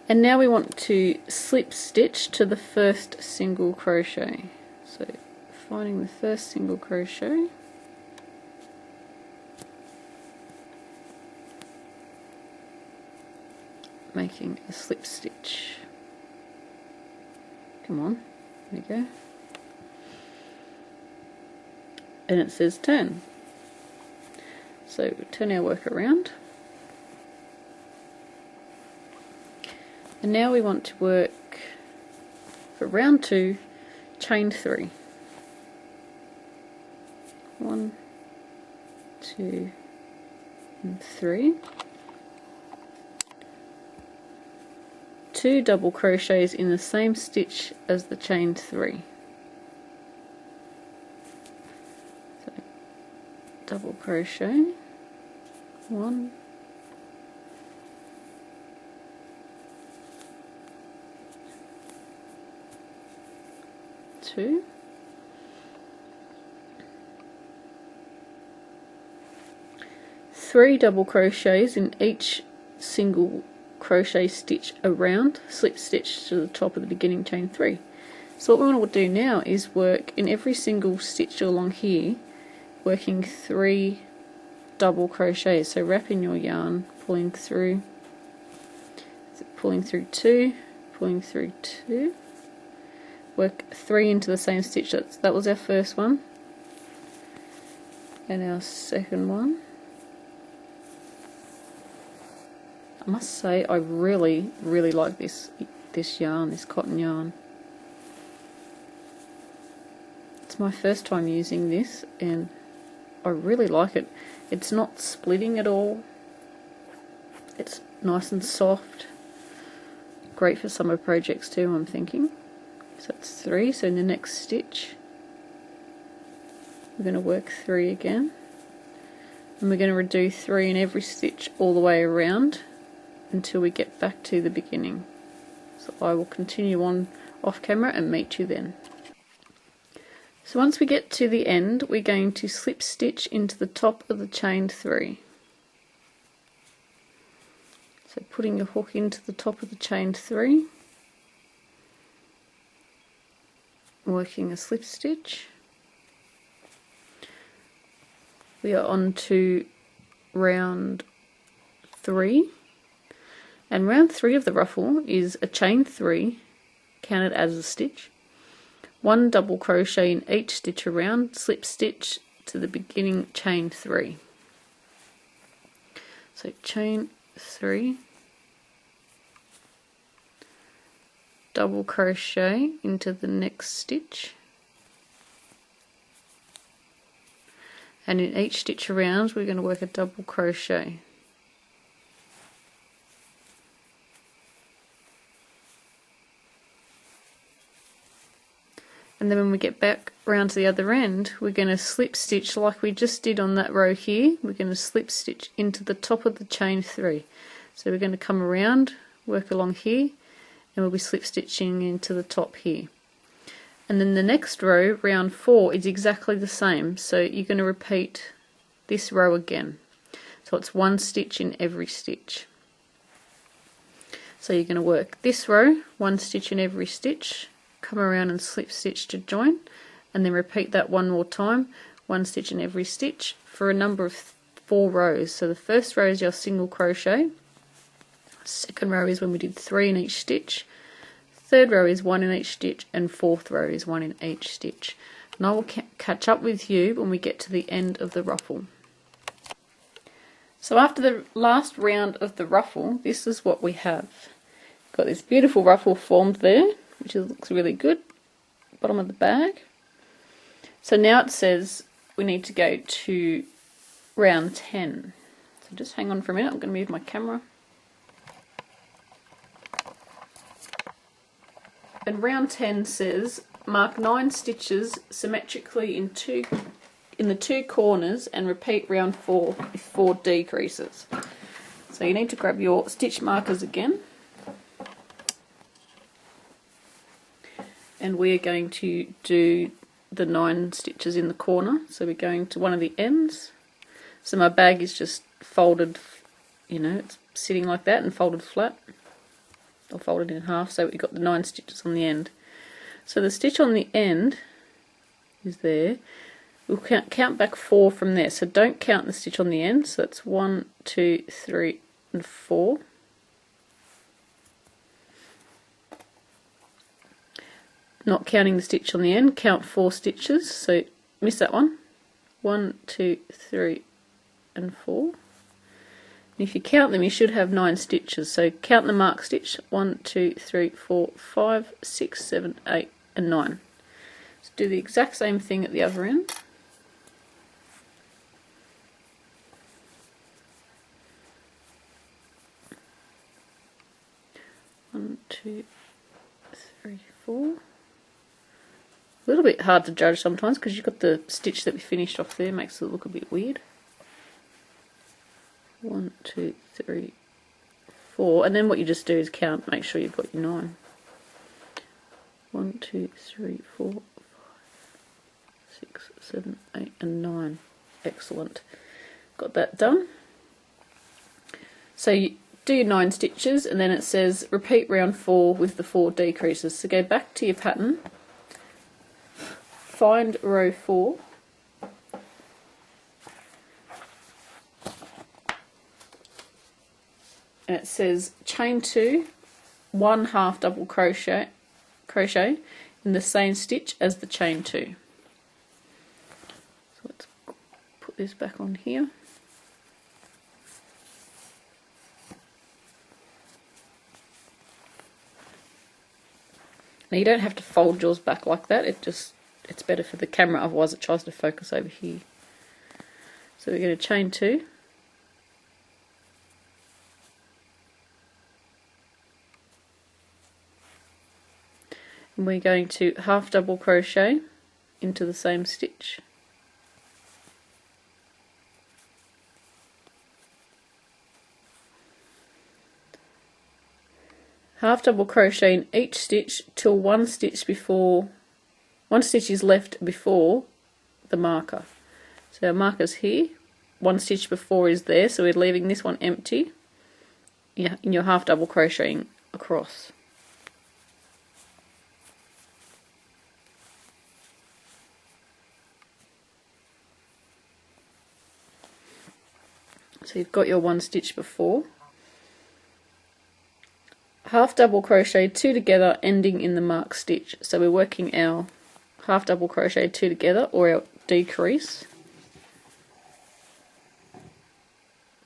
And now we want to slip stitch to the first single crochet. So finding the first single crochet, making a slip stitch. Come on, there we go. And it says turn. So turn our work around. And now we want to work for round 2, chain 3. 1, 2, and 3. 2 double crochets in the same stitch as the chain 3. So double crochet, 1, 2, 3 double crochets in each single crochet stitch around, slip stitch to the top of the beginning chain 3. So what we want to do now is work in every single stitch along here, working 3 double crochets. So wrap in your yarn, pulling through 2, pulling through 2, work 3 into the same stitch. That was our first one, and our second one. I must say I really like this yarn, this cotton yarn. It's my first time using this and I really like it. It's not splitting at all. It's nice and soft. Great for summer projects too, I'm thinking. So that's 3. So in the next stitch we're going to work 3 again, and we're going to do 3 in every stitch all the way around until we get back to the beginning. So I will continue on off camera and meet you then. So once we get to the end, we're going to slip stitch into the top of the chain 3. So putting your hook into the top of the chain 3, working a slip stitch. We are on to round 3. And round 3 of the ruffle is a chain 3 counted as a stitch, 1 double crochet in each stitch around, slip stitch to the beginning chain 3. So chain 3, double crochet into the next stitch, and in each stitch around we're going to work a double crochet. And then when we get back around to the other end, we're going to slip stitch like we just did on that row here. We're going to slip stitch into the top of the chain 3. So we're going to come around, work along here, and we'll be slip stitching into the top here. And then the next row, round 4, is exactly the same. So you're going to repeat this row again. So it's 1 stitch in every stitch. So you're going to work this row, 1 stitch in every stitch, come around and slip stitch to join, and then repeat that 1 more time, 1 stitch in every stitch for a number of 4 rows. So the first row is your single crochet, second row is when we did 3 in each stitch, third row is 1 in each stitch, and fourth row is 1 in each stitch. And I will catch up with you when we get to the end of the ruffle. So after the last round of the ruffle, this is what we have. Got this beautiful ruffle formed there, which looks really good, bottom of the bag. So now it says we need to go to round 10. So just hang on for a minute, I'm going to move my camera. And round 10 says mark 9 stitches symmetrically in the 2 corners and repeat round 4 with 4 decreases. So you need to grab your stitch markers again. And we are going to do the 9 stitches in the corner. So we're going to one of the ends. So my bag is just folded, you know, it's sitting like that and folded flat. or fold it in half, so we've got the 9 stitches on the end. So the stitch on the end is there. We'll count back 4 from there, so don't count the stitch on the end. So that's 1, 2, 3 and 4. Not counting the stitch on the end, count 4 stitches, so miss that one. 1, 2, 3 and 4. And if you count them, you should have 9 stitches, so count the mark stitch. 1, 2, 3, 4, 5, 6, 7, 8 and 9. So do the exact same thing at the other end. One, 2, 3, 4. A little bit hard to judge sometimes because you've got the stitch that we finished off there, makes it look a bit weird. 1, 2, 3, 4, and then what you just do is count, make sure you've got your 9. 1, 2, 3, 4, 5, 6, 7, 8 and 9. Excellent. Got that done. So you do your 9 stitches, and then it says repeat round 4 with the 4 decreases. So go back to your pattern, find row 4, and it says chain 2, 1 half double crochet in the same stitch as the chain 2. So let's put this back on here. Now you don't have to fold yours back like that, it's better for the camera, otherwise it tries to focus over here. So we're going to chain 2. And we're going to half double crochet into the same stitch. Half double crochet in each stitch till one stitch is left before the marker. So our marker's here, one stitch before is there, so we're leaving this one empty. Yeah, in your half double crocheting across. So you've got your one stitch before. Half double crochet 2 together, ending in the marked stitch. So we're working our half double crochet 2 together, or our decrease.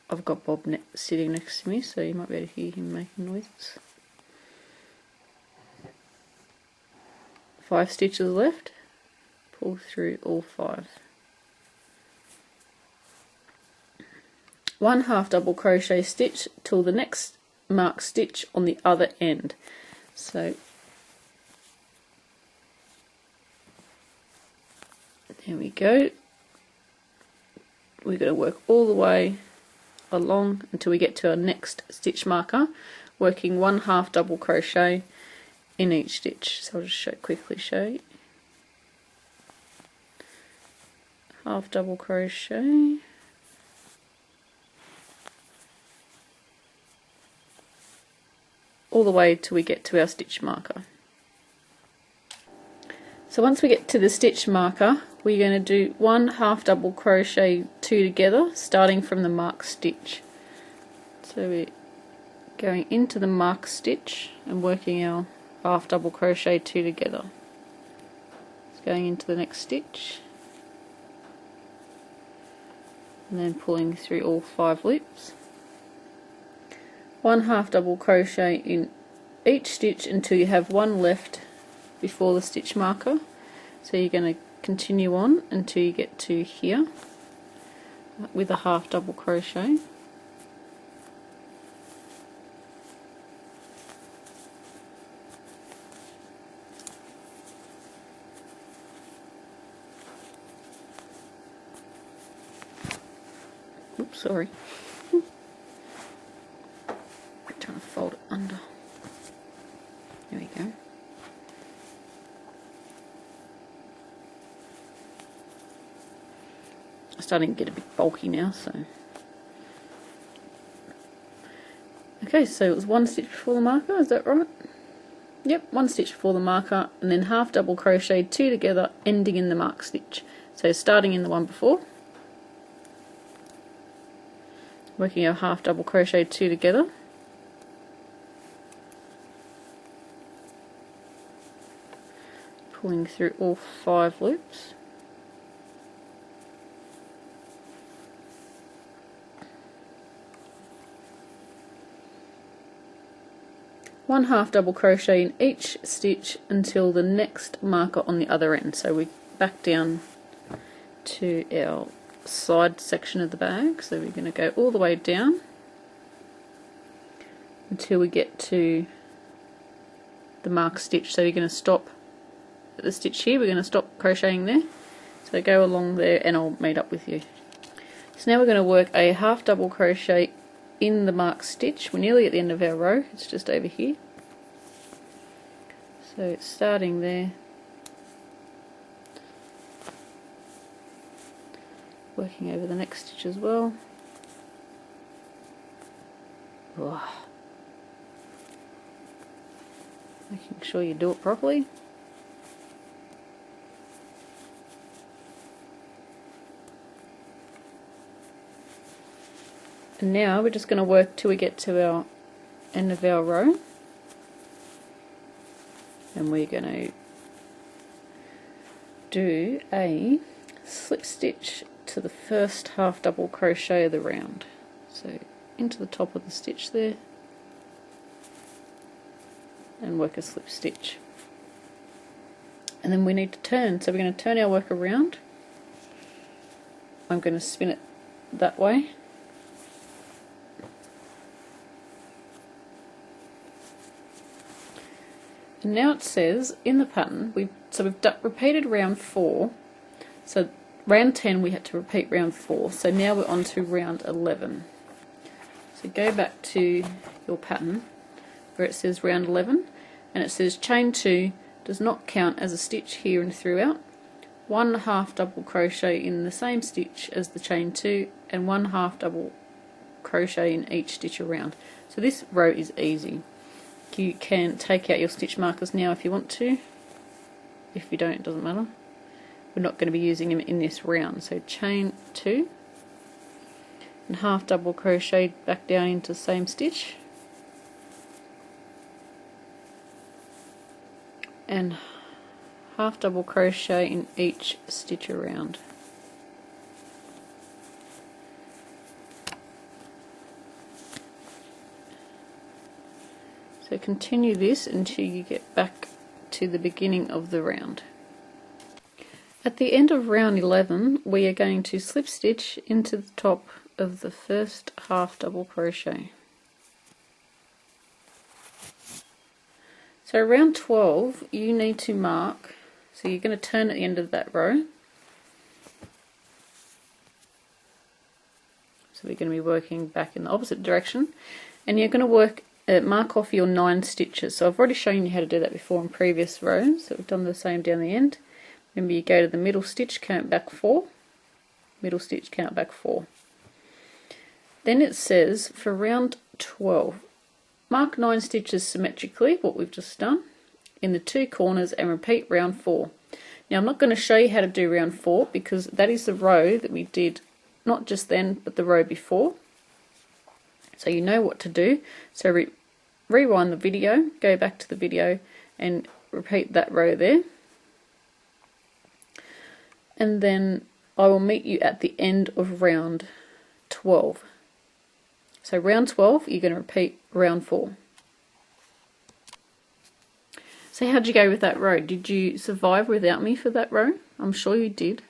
I've got Bob sitting next to me, so you might be able to hear him making noises. 5 stitches left, pull through all 5. 1 half double crochet stitch till the next marked stitch on the other end. So there we go. We're going to work all the way along until we get to our next stitch marker, working 1 half double crochet in each stitch. So I'll just quickly show you. Half double crochet, all the way till we get to our stitch marker. So once we get to the stitch marker, we're going to do 1 half double crochet 2 together, starting from the marked stitch. So we're going into the marked stitch and working our half double crochet 2 together. It's going into the next stitch and then pulling through all 5 loops. 1 half double crochet in each stitch until you have 1 left before the stitch marker. So you're going to continue on until you get to here with a half double crochet. Oops, sorry. I'm trying to fold it under. There we go. It's starting to get a bit bulky now, so. Okay, so it was 1 stitch before the marker, is that right? Yep, 1 stitch before the marker, and then half double crochet 2 together, ending in the mark stitch. So starting in the one before, working our half double crochet 2 together, pulling through all 5 loops, one half double crochet in each stitch until the next marker on the other end. So we back down to our side section of the bag, so we're going to go all the way down until we get to the mark stitch. So you're going to stop at the stitch here, we're going to stop crocheting there, so go along there and I'll meet up with you. So now we're going to work a half double crochet in the mark stitch. We're nearly at the end of our row, it's just over here. So it's starting there, working over the next stitch as well. Making sure you do it properly. And now we're just going to work till we get to our end of our row, and we're going to do a slip stitch to the first half double crochet of the round. So into the top of the stitch there, and work a slip stitch. And then we need to turn, so we're going to turn our work around. I'm going to spin it that way. And now it says in the pattern, we've repeated round 4, so round 10 we had to repeat round 4, so now we're on to round 11. So go back to your pattern where it says round 11, and it says chain 2 does not count as a stitch here and throughout, 1 half double crochet in the same stitch as the chain 2, and 1 half double crochet in each stitch around. So this row is easy. You can take out your stitch markers now if you want to. If you don't, it doesn't matter. We're not going to be using them in this round. So chain 2 and half double crochet back down into the same stitch, and half double crochet in each stitch around. So continue this until you get back to the beginning of the round. At the end of round 11 we are going to slip stitch into the top of the first half double crochet. So round 12 you need to mark, so you're going to turn at the end of that row. So we're going to be working back in the opposite direction, and you're going to mark off your 9 stitches. So I've already shown you how to do that before in previous rows, so we've done the same down the end. Remember, you go to the middle stitch, count back 4, middle stitch, count back 4. Then it says for round 12, mark 9 stitches symmetrically, what we've just done, in the 2 corners, and repeat round 4. Now I'm not going to show you how to do round 4 because that is the row that we did not just then but the row before. So you know what to do. So rewind the video, go back to the video and repeat that row there. And then I will meet you at the end of round 12. So round 12 you're going to repeat round 4. So how'd you go with that row? Did you survive without me for that row? I'm sure you did.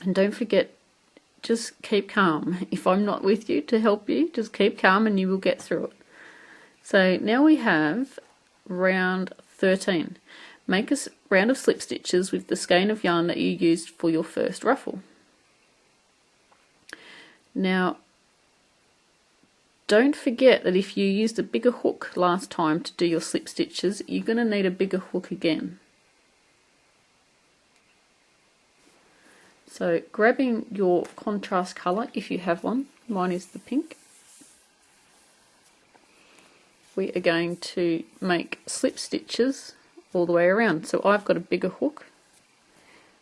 And don't forget, just keep calm. If I'm not with you to help you, just keep calm and you will get through it. So now we have round 13. Make a round of slip stitches with the skein of yarn that you used for your first ruffle. Now don't forget that if you used a bigger hook last time to do your slip stitches, you're going to need a bigger hook again. So grabbing your contrast colour if you have one, mine is the pink, we are going to make slip stitches all the way around. So I've got a bigger hook.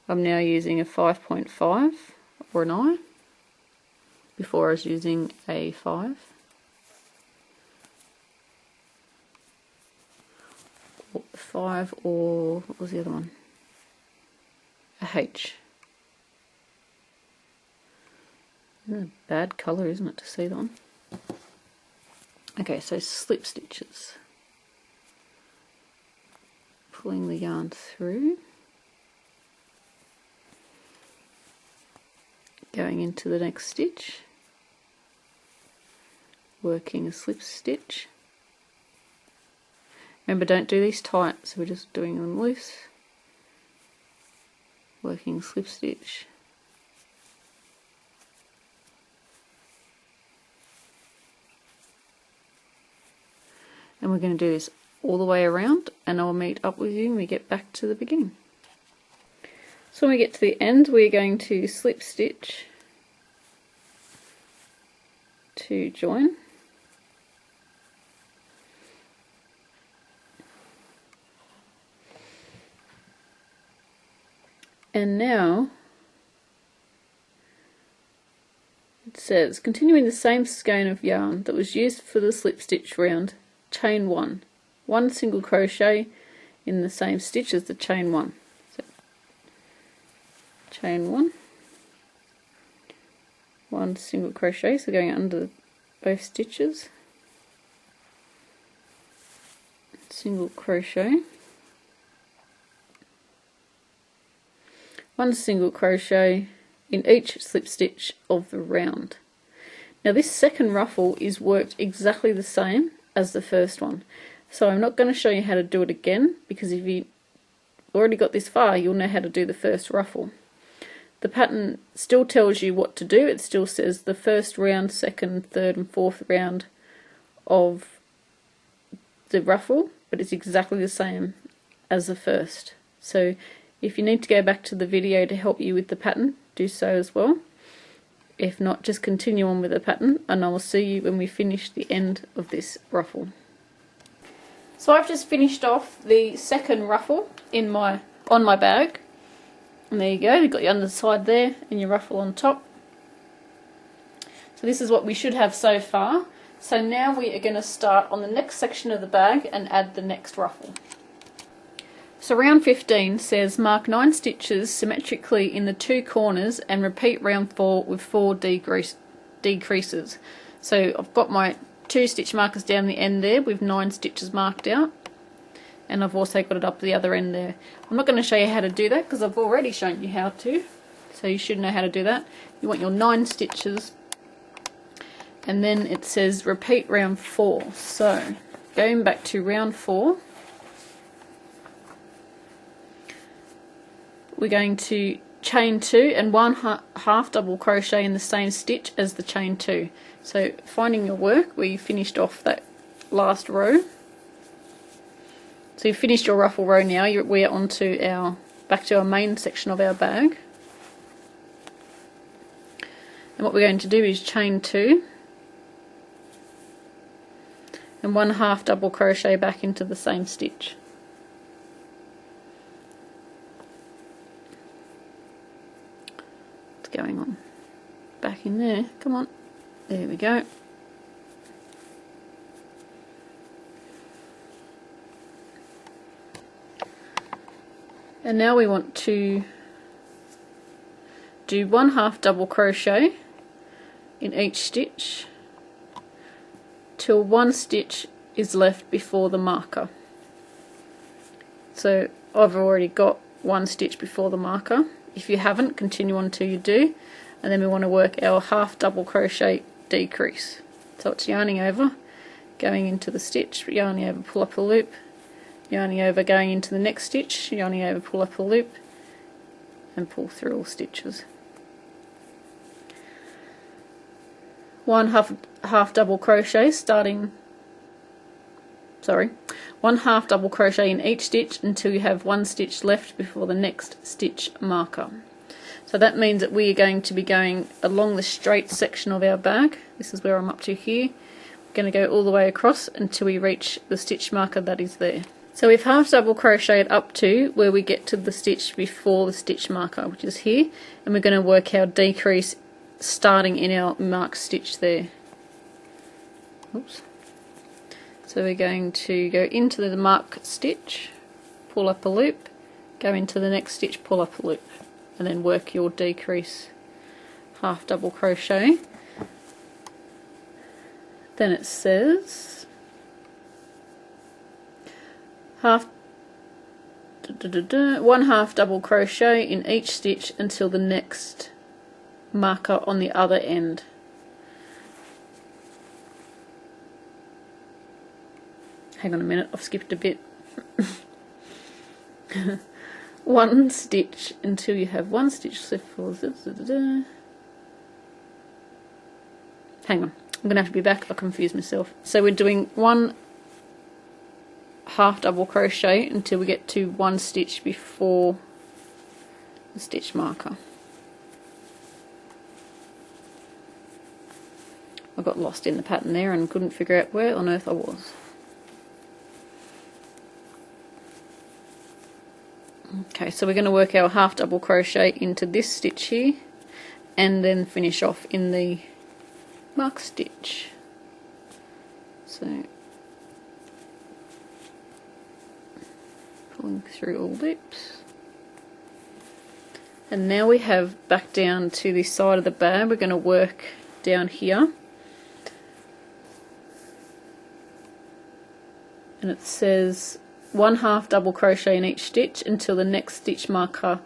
I'm now using a 5.5 or an eye. Before I was using a 5. Or 5, or what was the other one? A H. A bad colour, isn't it, to see that one? Okay, so slip stitches. Pulling the yarn through. Going into the next stitch. Working a slip stitch. Remember, don't do these tight, so we're just doing them loose. Working a slip stitch. And we're going to do this all the way around, and I'll meet up with you when we get back to the beginning. So when we get to the end, we're going to slip stitch to join. And now it says, continuing the same skein of yarn that was used for the slip stitch round, chain 1 single crochet in the same stitch as the chain 1. So chain 1 single crochet, so going under both stitches, single crochet, 1 single crochet in each slip stitch of the round. Now this second ruffle is worked exactly the same as the first one, so I'm not going to show you how to do it again, because if you already got this far, you'll know how to do the first ruffle. The pattern still tells you what to do. It still says the first round, second, third and fourth round of the ruffle, but it's exactly the same as the first. So if you need to go back to the video to help you with the pattern, do so as well. If not, just continue on with the pattern, and I will see you when we finish the end of this ruffle. So I've just finished off the second ruffle on my bag. And there you go, you've got your underside there and your ruffle on top. So this is what we should have so far. So now we are going to start on the next section of the bag and add the next ruffle. So round 15 says mark 9 stitches symmetrically in the 2 corners and repeat round 4 with 4 decreases. So I've got my 2 stitch markers down the end there with 9 stitches marked out, and I've also got it up the other end there. I'm not going to show you how to do that because I've already shown you how to, so you should know how to do that. You want your 9 stitches, and then it says repeat round 4. So going back to round 4, we're going to chain 2 and 1 half double crochet in the same stitch as the chain 2. So finding your work where you finished off that last row. So you've finished your ruffle row now, we're onto back to our main section of our bag. And what we're going to do is chain 2 and 1 half double crochet back into the same stitch. What's going on? Back in there, come on. There we go. And now we want to do 1 half double crochet in each stitch till 1 stitch is left before the marker. So I've already got 1 stitch before the marker. If you haven't, continue on till you do, and then we want to work our half double crochet decrease. So it's yarning over, going into the stitch, yarning over, pull up a loop, yarning over, going into the next stitch, yarning over, pull up a loop, and pull through all stitches. 1 half double crochet one half double crochet in each stitch until you have 1 stitch left before the next stitch marker. So that means that we are going to be going along the straight section of our bag. This is where I'm up to here. going to go all the way across until we reach the stitch marker that is there. So we've half double crocheted up to where we get to the stitch before the stitch marker, which is here, and we're going to work our decrease starting in our marked stitch there. Oops. So we're going to go into the marked stitch, pull up a loop, go into the next stitch, pull up a loop, and then work your decrease half double crochet. Then it says one half double crochet in each stitch until the next marker on the other end. Hang on a minute, I've skipped a bit. One stitch until you have one stitch left for hang on, I'm going to have to be back, I confused myself. So we're doing one half double crochet until we get to one stitch before the stitch marker. I got lost in the pattern there and couldn't figure out where on earth I was. Okay, so we're going to work our half double crochet into this stitch here and then finish off in the mark stitch. So pulling through all loops, and now we have back down to this side of the bag. We're going to work down here, and it says one half double crochet in each stitch until the next stitch marker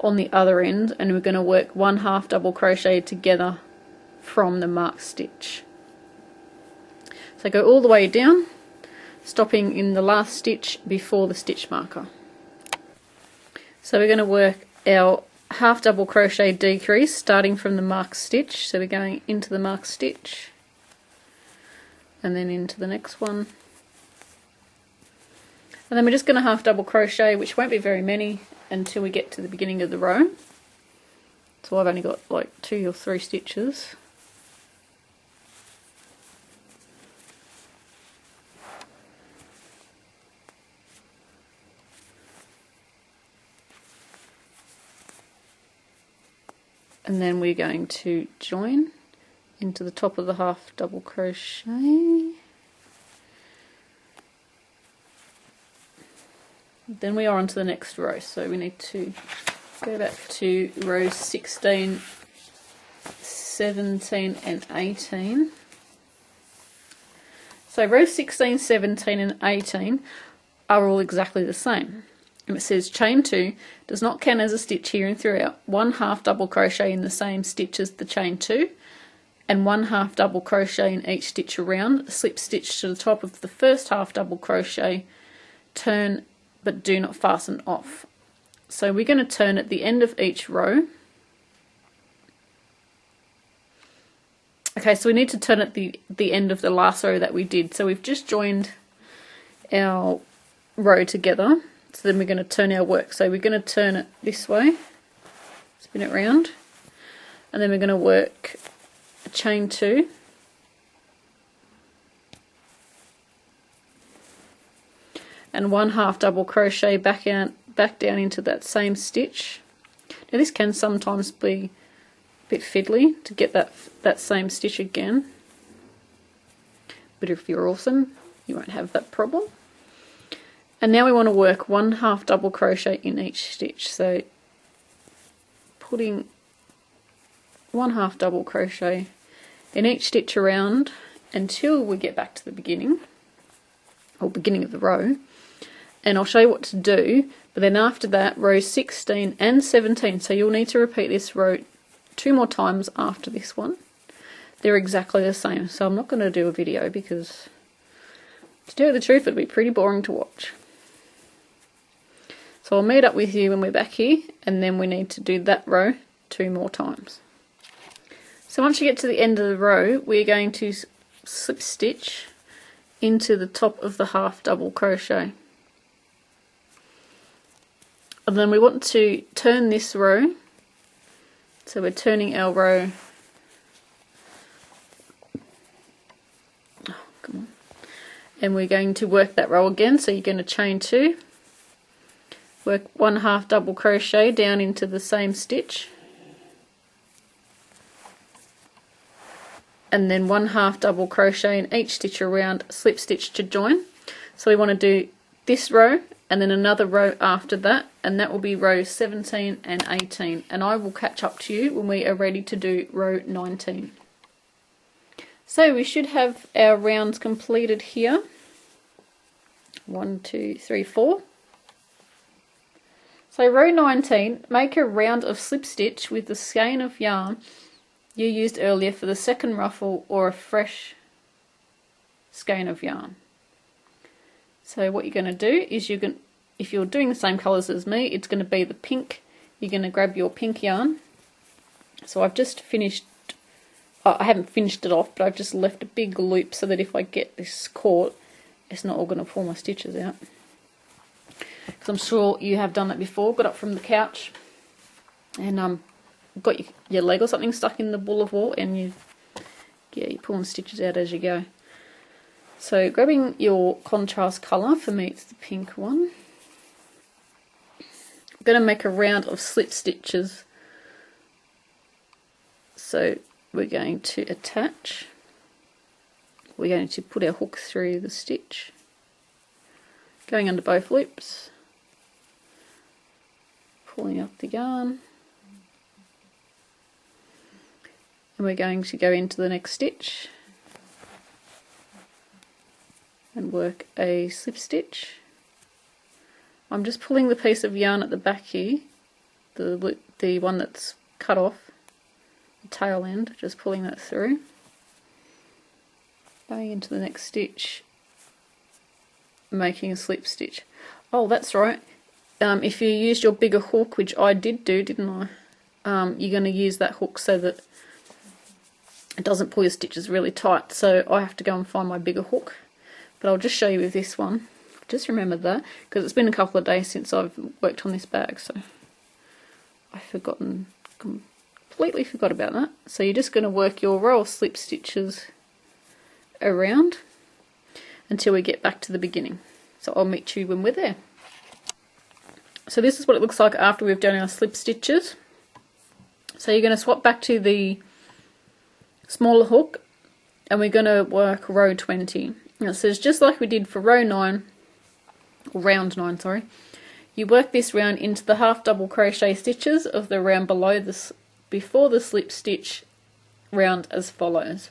on the other end, and we're going to work one half double crochet together from the marked stitch. So go all the way down, stopping in the last stitch before the stitch marker. So we're going to work our half double crochet decrease starting from the marked stitch. So we're going into the marked stitch and then into the next one, and then we're just going to half double crochet, which won't be very many, until we get to the beginning of the row. So I've only got like 2 or 3 stitches. And then we're going to join into the top of the half double crochet. Then we are on to the next row, so we need to go back to rows 16, 17 and 18. So rows 16, 17 and 18 are all exactly the same. And it says chain 2 does not count as a stitch here and throughout. One half double crochet in the same stitch as the chain 2 and one half double crochet in each stitch around. Slip stitch to the top of the first half double crochet, turn but do not fasten off. So we're going to turn at the end of each row. Okay, so we need to turn at the end of the last row that we did. So we've just joined our row together. So then we're going to turn our work. So we're going to turn it this way, spin it round, and then we're going to work a chain 2, and one half double crochet back down into that same stitch. Now this can sometimes be a bit fiddly to get that same stitch again, but if you're awesome you won't have that problem. And now we want to work one half double crochet in each stitch, so putting one half double crochet in each stitch around until we get back to the beginning, or beginning of the row. And I'll show you what to do, but then after that, rows 16 and 17, so you'll need to repeat this row 2 more times after this one. They're exactly the same, so I'm not going to do a video because, to tell you the truth, it'd be pretty boring to watch. So I'll meet up with you when we're back here, and then we need to do that row 2 more times. So once you get to the end of the row, we're going to slip stitch into the top of the half double crochet. And then we want to turn this row, so we're turning our row and we're going to work that row again. So you're going to chain 2, work 1 half double crochet down into the same stitch, and then 1 half double crochet in each stitch around, slip stitch to join. So we want to do this row and then another row after that, and that will be row 17 and 18, and I will catch up to you when we are ready to do row 19. So we should have our rounds completed here. 1, 2, 3, 4. So row 19, make a round of slip stitch with the skein of yarn you used earlier for the second ruffle, or a fresh skein of yarn. So what you're going to do is if you're doing the same colours as me, it's going to be the pink. You're going to grab your pink yarn. So I've just finished, I haven't finished it off, but I've just left a big loop so that if I get this caught, it's not all going to pull my stitches out. Because I'm sure you have done that before, got up from the couch and got your leg or something stuck in the ball of wool, and you're pulling stitches out as you go. So grabbing your contrast colour, for me it's the pink one, I'm going to make a round of slip stitches. So we're going to attach, we're going to put our hook through the stitch, going under both loops, pulling up the yarn, and we're going to go into the next stitch and work a slip stitch. I'm just pulling the piece of yarn at the back here, the one that's cut off, the tail end, just pulling that through, going into the next stitch, making a slip stitch. Oh, that's right, if you used your bigger hook, which I did do, didn't I, you're going to use that hook so that it doesn't pull your stitches really tight. So I have to go and find my bigger hook. But I'll just show you with this one. Just remembered that, because it's been a couple of days since I've worked on this bag, so I've completely forgot about that. So you're just going to work your row of slip stitches around until we get back to the beginning. So I'll meet you when we're there. So this is what it looks like after we've done our slip stitches. So you're going to swap back to the smaller hook, and we're going to work row 20. Now it says just like we did for row 9, or round 9, sorry, you work this round into the half double crochet stitches of the round below this, before the slip stitch round, as follows.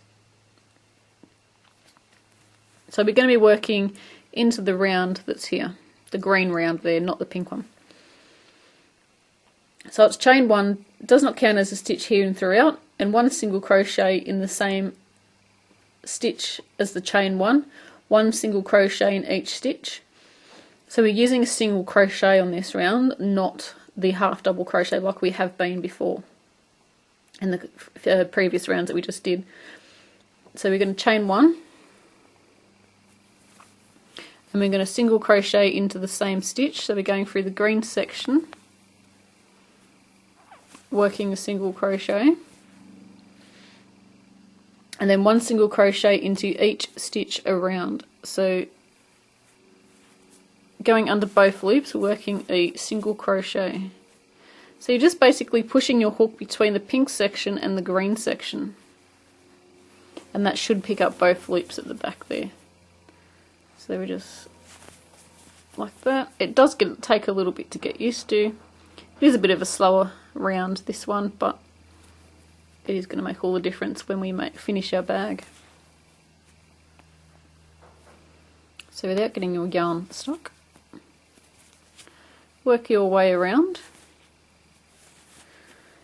So we're going to be working into the round that's here, the green round there, not the pink one. So it's chain 1, does not count as a stitch here and throughout, and 1 single crochet in the same stitch as the chain 1, 1 single crochet in each stitch. So we're using a single crochet on this round, not the half double crochet like we have been before in the previous rounds that we just did. So we're going to chain 1, and we're going to single crochet into the same stitch. So we're going through the green section, working a single crochet, and then 1 single crochet into each stitch around. So going under both loops, we're working a single crochet. So you're just basically pushing your hook between the pink section and the green section, and that should pick up both loops at the back there. So we just like that. It does take a little bit to get used to. It is a bit of a slower round, this one, but it is going to make all the difference when we finish our bag. So without getting your yarn stuck, work your way around,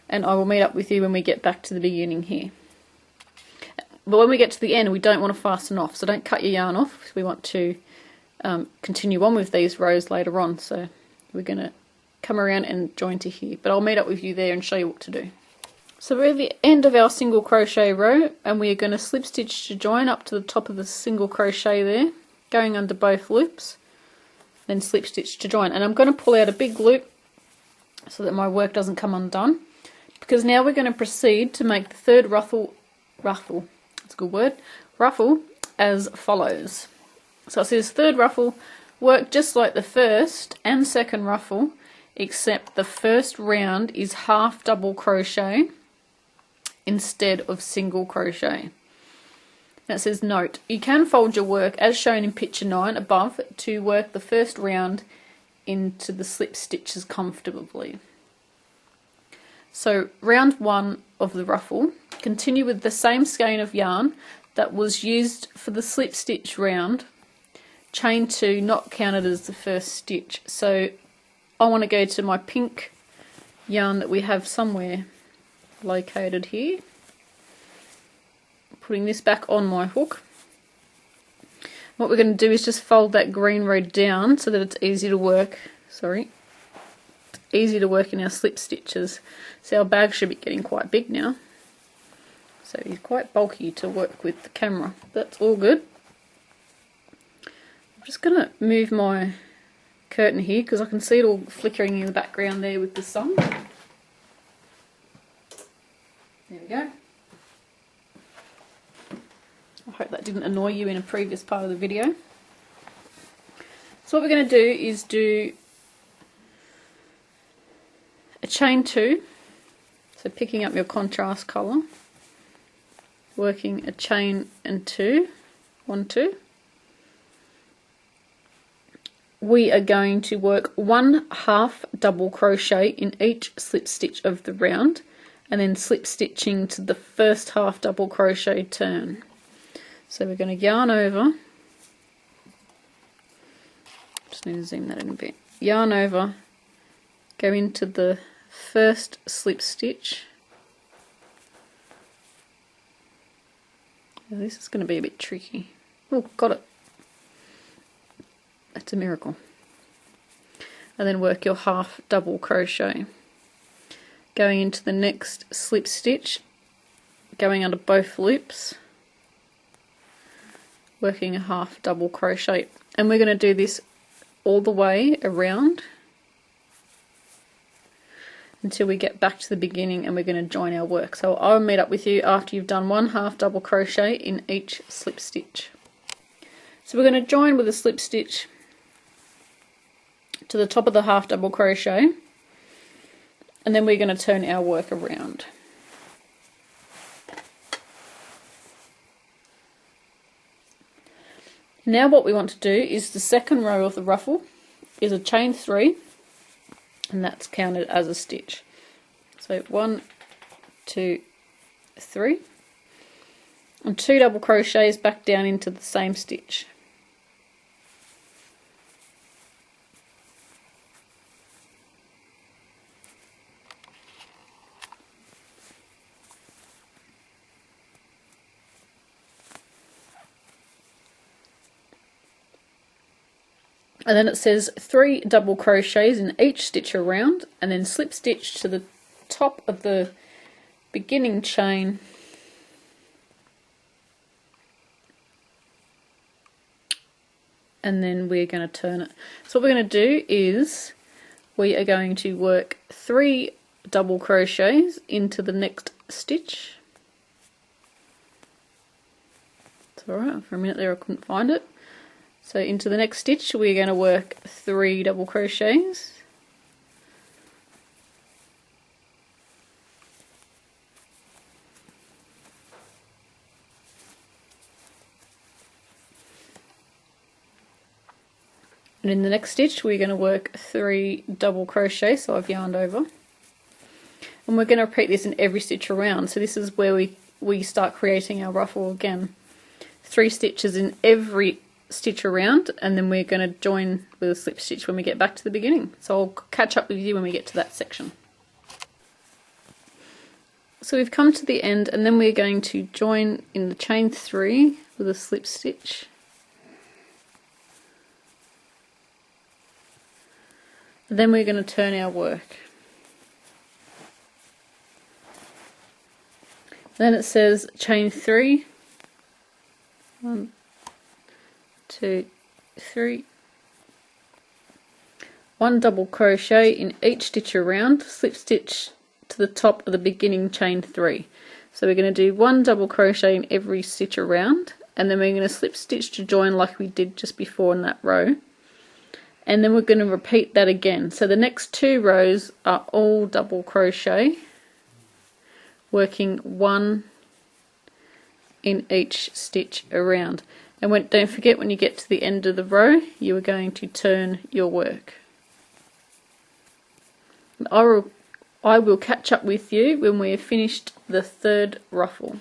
and I will meet up with you when we get back to the beginning here. But when we get to the end, we don't want to fasten off, so don't cut your yarn off, because we want to continue on with these rows later on. So we're going to come around and join to here, but I'll meet up with you there and show you what to do. So we're at the end of our single crochet row, and we are going to slip stitch to join up to the top of the single crochet there, going under both loops, then slip stitch to join. And I'm going to pull out a big loop so that my work doesn't come undone, because now we're going to proceed to make the third ruffle, that's a good word, ruffle, as follows. So it says third ruffle, work just like the first and second ruffle, except the first round is half double crochet instead of single crochet. That says note, you can fold your work as shown in picture 9 above to work the first round into the slip stitches comfortably. So round 1 of the ruffle, continue with the same skein of yarn that was used for the slip stitch round, chain 2 not counted as the first stitch. So I want to go to my pink yarn that we have somewhere located here, putting this back on my hook. What we're going to do is just fold that green row down so that it's easy to work, easy to work in our slip stitches. So our bag should be getting quite big now, so it's quite bulky to work with the camera. That's all good. I'm just going to move my curtain here because I can see it all flickering in the background there with the sun. There we go. I hope that didn't annoy you in a previous part of the video. So what we're going to do is do a chain 2, so picking up your contrast colour, working a chain and 2, 1, 2. We are going to work 1 half double crochet in each slip stitch of the round, and then slip stitching to the first half double crochet turn. So we're going to yarn over, just need to zoom that in a bit, yarn over, go into the first slip stitch. Now this is going to be a bit tricky. Oh, got it. That's a miracle. And then work your half double crochet. Going into the next slip stitch, going under both loops, working a half double crochet, and we're going to do this all the way around until we get back to the beginning, and we're going to join our work. So I'll meet up with you after you've done 1 half double crochet in each slip stitch. So we're going to join with a slip stitch to the top of the half double crochet, and then we're going to turn our work around. Now what we want to do is the second row of the ruffle is a chain 3, and that's counted as a stitch. So 1, 2, 3, and 2 double crochets back down into the same stitch. And then it says 3 double crochets in each stitch around, and then slip stitch to the top of the beginning chain, and then we're going to turn it. So what we're going to do is we are going to work 3 double crochets into the next stitch. It's alright, for a minute there I couldn't find it. So into the next stitch we're going to work 3 double crochets, and in the next stitch we're going to work 3 double crochets, so I've yarned over, and we're going to repeat this in every stitch around. So this is where we start creating our ruffle again. 3 stitches in every stitch around, and then we're going to join with a slip stitch when we get back to the beginning. So I'll catch up with you when we get to that section. So we've come to the end, and then we're going to join in the chain 3 with a slip stitch, and then we're going to turn our work. Then it says chain 3, 1, 2, 3, 1 double crochet in each stitch around, slip stitch to the top of the beginning chain 3. So we're going to do 1 double crochet in every stitch around, and then we're going to slip stitch to join like we did just before in that row, and then we're going to repeat that again. So the next 2 rows are all double crochet, working 1 in each stitch around. And don't forget, when you get to the end of the row, you are going to turn your work. I will catch up with you when we have finished the 3rd ruffle.